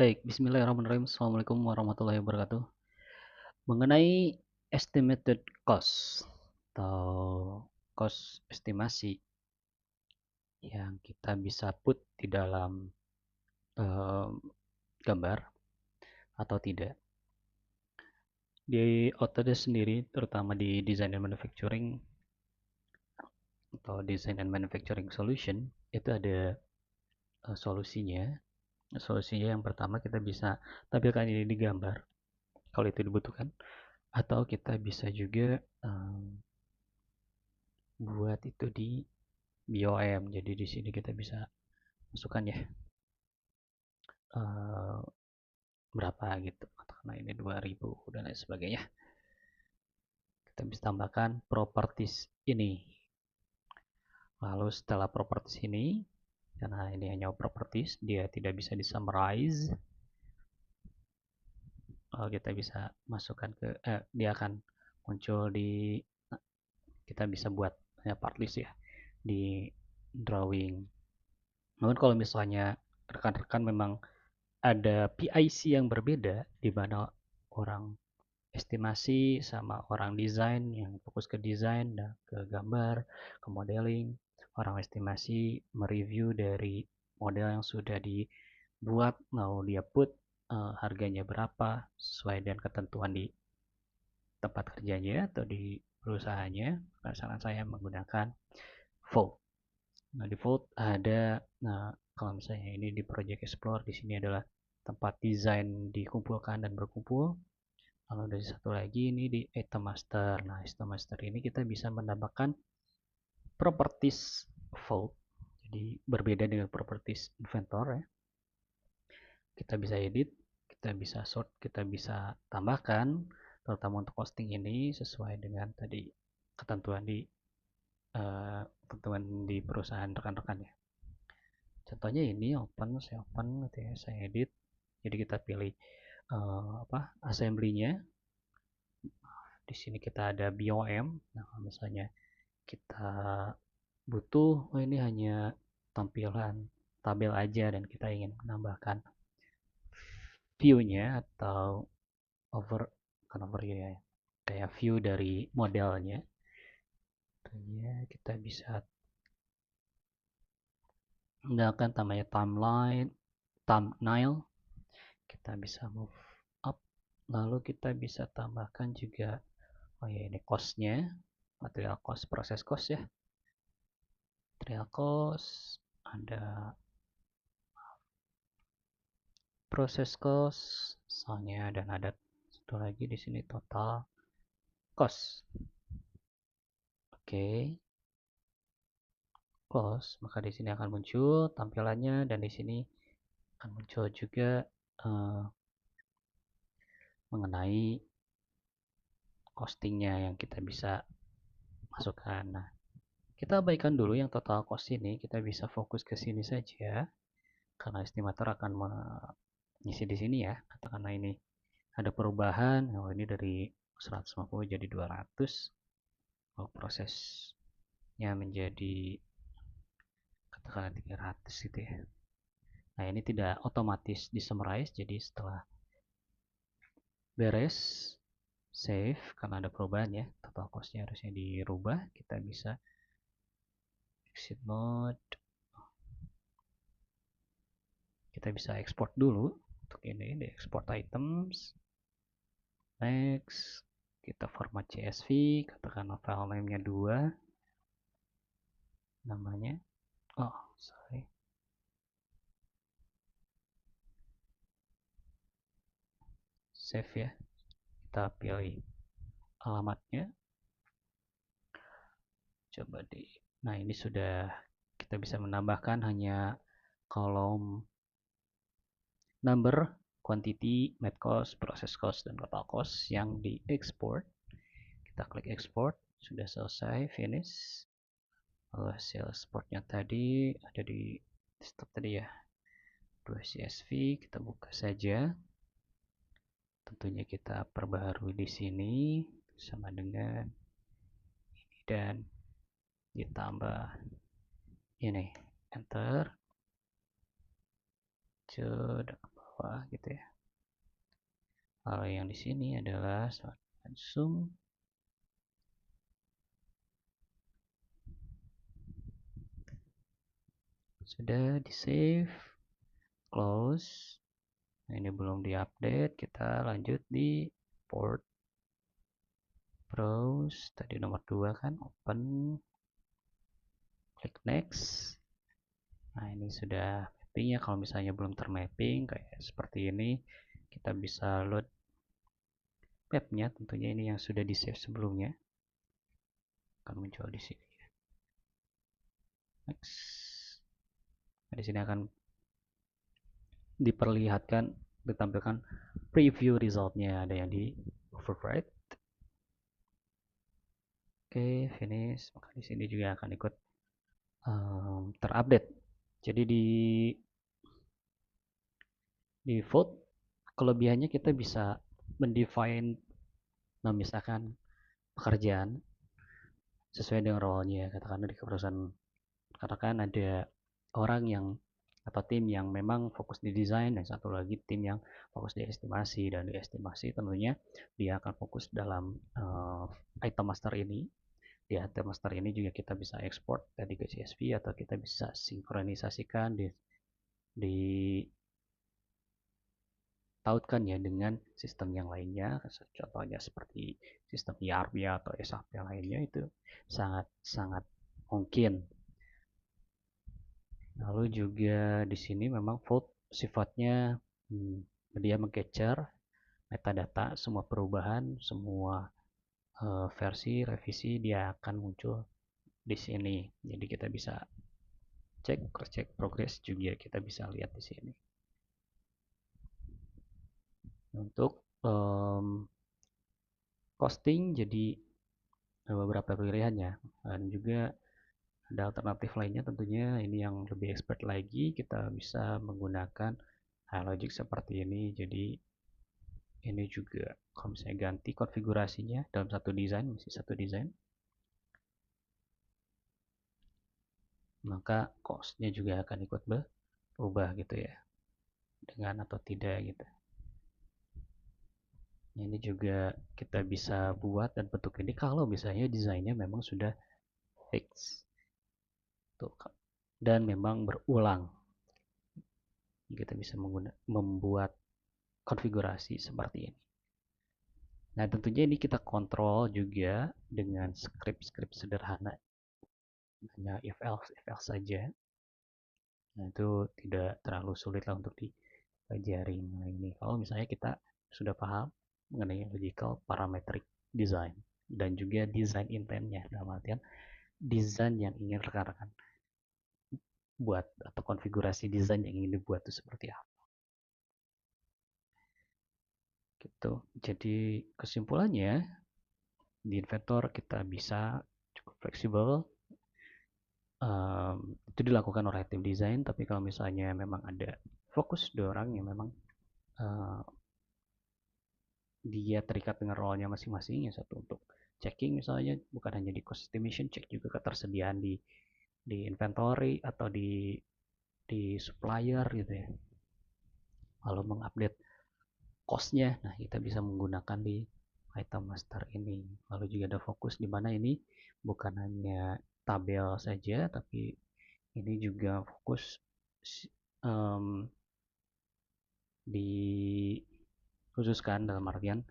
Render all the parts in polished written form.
Baik, bismillahirrahmanirrahim. Assalamualaikum warahmatullahi wabarakatuh. Mengenai estimated cost atau cost estimasi yang kita bisa put di dalam eee, gambar atau tidak. Di Autodesk sendiri, terutama di design and manufacturing atau design and manufacturing solution, itu ada solusinya. Solusinya yang pertama kita bisa tampilkan ini di gambar kalau itu dibutuhkan, atau kita bisa juga buat itu di BOM. Jadi di sini kita bisa masukkan ya eh, berapa gitu. Katakanlah ini 2000 dan lain sebagainya. Kita bisa tambahkan properties ini. Lalu setelah properties ini, karena ini hanya properties, dia tidak bisa di summarize. Kita bisa masukkan ke, dia akan muncul di, kita bisa buat ya, part list ya di drawing. Namun kalau misalnya rekan-rekan memang ada PIC yang berbeda di mana orang estimasi sama orang desain yang fokus ke desain dan ke gambar, ke modeling. Orang estimasi mereview dari model yang sudah dibuat, mau dia put harganya berapa sesuai dengan ketentuan di tempat kerjanya atau di perusahaannya. Saran saya menggunakan Vault. Nah, di Vault ada, nah kalau misalnya ini di Project Explore, di sini adalah tempat desain dikumpulkan dan berkumpul. Kalau dari satu lagi ini di Item Master. Nah, Item Master ini kita bisa menambahkan properties Vault. Jadi berbeda dengan properties Inventor ya. Kita bisa edit, kita bisa sort, kita bisa tambahkan, terutama untuk costing ini sesuai dengan tadi ketentuan di ketentuan di perusahaan rekan-rekannya. Contohnya ini saya open gitu ya, saya edit. Jadi kita pilih assembly-nya. Di sini kita ada BOM. Nah, misalnya kita butuh, ini hanya tampilan tabel aja dan kita ingin menambahkan view-nya atau bukan overview ya, kayak view dari modelnya. Tentunya kita bisa menggunakan namanya thumbnail. Kita bisa move up, lalu kita bisa tambahkan juga, oh ya ini cost-nya, material cost, proses cost ya. Material cost, ada proses cost, soalnya, dan ada satu lagi di sini total cost. Oke, cost, maka di sini akan muncul tampilannya dan di sini akan muncul juga mengenai costingnya yang kita bisa masukkan. Nah, kita abaikan dulu yang total cost ini, kita bisa fokus ke sini saja karena estimator akan mengisi di sini ya. Katakanlah ini ada perubahan, oh ini dari 150 jadi 200. Oh, prosesnya menjadi katakanlah 300 gitu ya. Nah, ini tidak otomatis di summarize, jadi setelah beres save karena ada perubahan ya, total costnya harusnya dirubah. Kita bisa exit mode, kita bisa export dulu untuk ini di export items. Next, kita format CSV, katakanlah file name-nya 2, namanya, oh sorry, save ya. Kita pilih alamatnya, coba di, nah ini sudah, kita bisa menambahkan hanya kolom number, quantity, net cost, process cost, dan total cost yang di export. Kita klik export, sudah selesai, finish. Lalu hasil exportnya tadi ada di desktop tadi ya, 2 CSV, kita buka saja. Tentunya kita perbaharui di sini sama dengan ini dan ditambah ini, enter, ke bawah. apa gitu ya. Kalau yang di sini adalah langsung sudah di save, close. Nah, ini belum diupdate, kita lanjut di port, browse, tadi nomor 2 kan, open, klik next. Nah, ini sudah mappingnya. Kalau misalnya belum termapping kayak seperti ini, kita bisa load mapnya. Tentunya ini yang sudah di save sebelumnya akan muncul di sini. Next. Nah, di sini akan diperlihatkan, ditampilkan preview resultnya. Ada yang di overwrite. Oke, finish. Maka di sini juga akan ikut terupdate. Jadi di vote kelebihannya kita bisa mendefine, misalkan pekerjaan sesuai dengan role-nya. Katakan di perusahaan, katakan ada orang yang atau tim yang memang fokus di desain dan satu lagi tim yang fokus di estimasi, dan di estimasi tentunya dia akan fokus dalam item master ini. Di item master ini juga kita bisa ekspor tadi ke CSV atau kita bisa sinkronisasikan di tautkan ya dengan sistem yang lainnya, contohnya seperti sistem ERP atau SAP lainnya, itu sangat mungkin. Lalu juga di sini memang Vault sifatnya dia meng-capture metadata, semua perubahan, semua versi, revisi dia akan muncul di sini. Jadi kita bisa cross check progress juga kita bisa lihat di sini. Untuk costing jadi beberapa pilihannya, dan juga ada alternatif lainnya. Tentunya ini yang lebih expert lagi, kita bisa menggunakan logic seperti ini. Jadi ini juga kalau misalnya ganti konfigurasinya dalam satu desain, masih satu desain, maka costnya juga akan ikut berubah gitu ya, dengan atau tidak gitu. Ini juga kita bisa buat dan bentuk ini kalau misalnya desainnya memang sudah fix tuh, dan memang berulang. Kita bisa membuat konfigurasi seperti ini. Nah, tentunya ini kita kontrol juga dengan script sederhana, hanya if else saja. Nah, itu tidak terlalu sulit lah untuk dipelajari. Nah, ini kalau misalnya kita sudah paham mengenai logical parametric design dan juga design intentnya, dalam artian desain yang ingin rekan-rekan buat atau konfigurasi desain yang ingin dibuat itu seperti apa gitu. Jadi kesimpulannya, di Inventor kita bisa cukup fleksibel. Itu dilakukan oleh tim desain, tapi kalau misalnya memang ada fokus di orang yang memang uh, dia terikat dengan role-nya masing-masing, yang satu untuk checking misalnya, bukan hanya di cost estimation, cek juga ketersediaan di inventory atau di supplier gitu ya. Lalu mengupdate cost-nya, nah kita bisa menggunakan di item master ini. Lalu juga ada fokus di mana ini bukan hanya tabel saja, tapi ini juga fokus dikhususkan dalam artian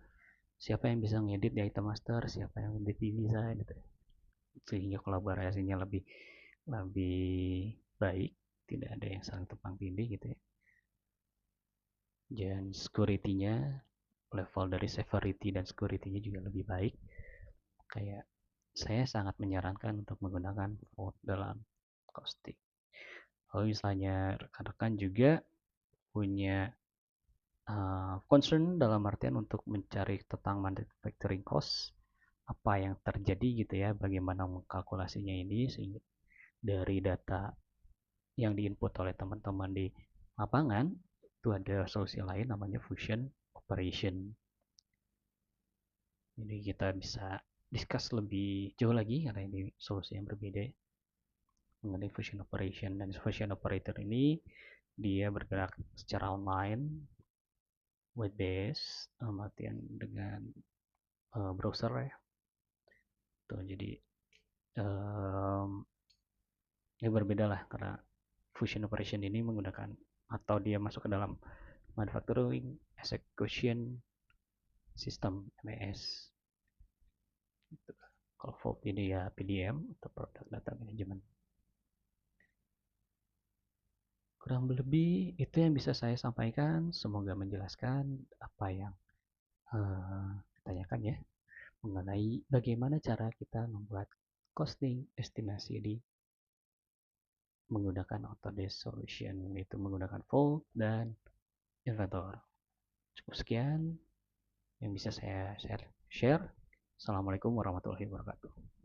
siapa yang bisa ngedit di item master, siapa yang ngedit di desain gitu, sehingga kolaborasinya lebih lebih baik, tidak ada yang saling tumpang tindih gitu ya. Dan security-nya, level dari severity dan security-nya juga lebih baik. Kayak saya sangat menyarankan untuk menggunakan Vault dalam costing. Kalau misalnya rekan-rekan juga punya concern dalam artian untuk mencari tentang manufacturing cost, apa yang terjadi gitu ya, bagaimana mengkalkulasinya ini, sehingga dari data yang diinput oleh teman-teman di lapangan itu ada solusi lain namanya fusion operation. Jadi kita bisa discuss lebih jauh lagi karena ini solusi yang berbeda mengenai fusion operation. Dan fusion operator ini dia bergerak secara online, web based, artian dengan browser ya. Tuh, jadi um, ya berbeda lah karena fusion operation ini menggunakan atau dia masuk ke dalam manufacturing execution system (MES). Gitu. Kalau Vault ini ya PDM atau Product Data Management. Kurang lebih itu yang bisa saya sampaikan. Semoga menjelaskan apa yang ditanyakan ya mengenai bagaimana cara kita membuat costing estimasi di menggunakan Autodesk Solution, yaitu menggunakan Vault dan Inventor. Cukup sekian yang bisa saya share. Assalamualaikum warahmatullahi wabarakatuh.